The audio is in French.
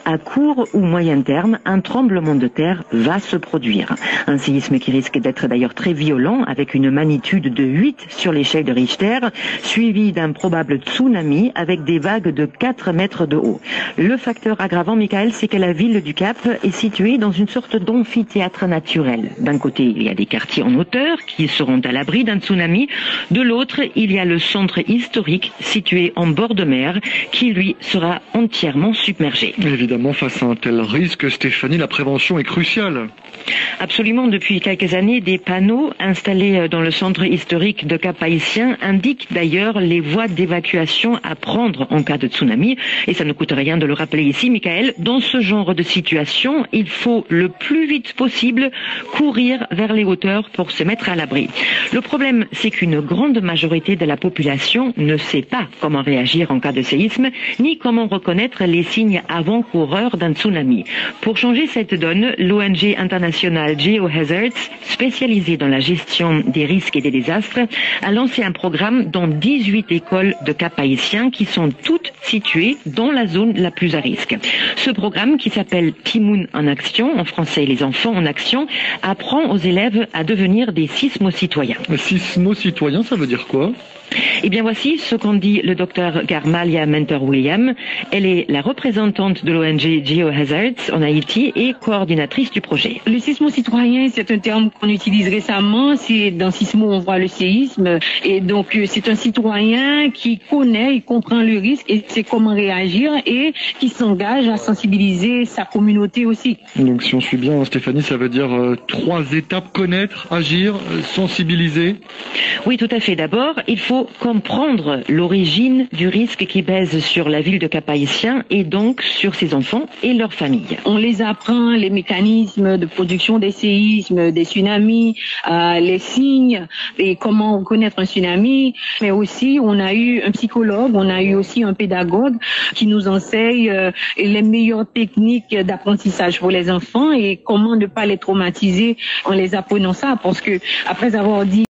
À court ou moyen terme, un tremblement de terre va se produire. Un séisme qui risque d'être d'ailleurs très violent, avec une magnitude de 8 sur l'échelle de Richter, suivi d'un probable tsunami avec des vagues de 4 mètres de haut. Le facteur aggravant, Michael, c'est que la ville du Cap est située dans une sorte d'amphithéâtre naturel. D'un côté, il y a des quartiers en hauteur qui seront à l'abri d'un tsunami. De l'autre, il y a le centre historique situé en bord de mer qui, lui, sera entièrement submergé. Évidemment, face à un tel risque, Stéphanie, la prévention est cruciale. Absolument. Depuis quelques années, des panneaux installés dans le centre historique de Cap-Haïtien indiquent d'ailleurs les voies d'évacuation à prendre en cas de tsunami. Et ça ne coûte rien de le rappeler ici, Michael. Dans ce genre de situation, il faut le plus vite possible courir vers les hauteurs pour se mettre à l'abri. Le problème, c'est qu'une grande majorité de la population ne sait pas comment réagir en cas de séisme, ni comment reconnaître les signes avant-coureurs d'un tsunami. Pour changer cette donne, l'ONG internationale GeoHazards, spécialisée dans la gestion des risques et des désastres, a lancé un programme dans 18 écoles de Cap-Haïtien qui sont toutes situées dans la zone la plus à risque. Ce programme, qui s'appelle Timoun en action, en français les enfants en action, apprend aux élèves à devenir des sismocitoyens. Sismocitoyen, ça veut dire quoi ? Eh bien, voici ce qu'en dit le docteur Garmalia Mentor-William. Elle est la représentante de l'ONG GeoHazards en Haïti et coordinatrice du projet. Le sismo-citoyen, c'est un terme qu'on utilise récemment. C'est dans Sismo, on voit le séisme. Et donc, c'est un citoyen qui connaît, il comprend le risque et sait comment réagir et qui s'engage à sensibiliser sa communauté aussi. Donc, si on suit bien, Stéphanie, ça veut dire 3 étapes: connaître, agir, sensibiliser. Oui, tout à fait. D'abord, il faut comprendre l'origine du risque qui pèse sur la ville de Cap-Haïtien et donc sur ses enfants et leurs familles. On les apprend les mécanismes de production des séismes, des tsunamis, les signes et comment reconnaître un tsunami. Mais aussi, on a eu un psychologue, on a eu aussi un pédagogue qui nous enseigne les meilleures techniques d'apprentissage pour les enfants et comment ne pas les traumatiser en les apprenant ça. Parce que après avoir dit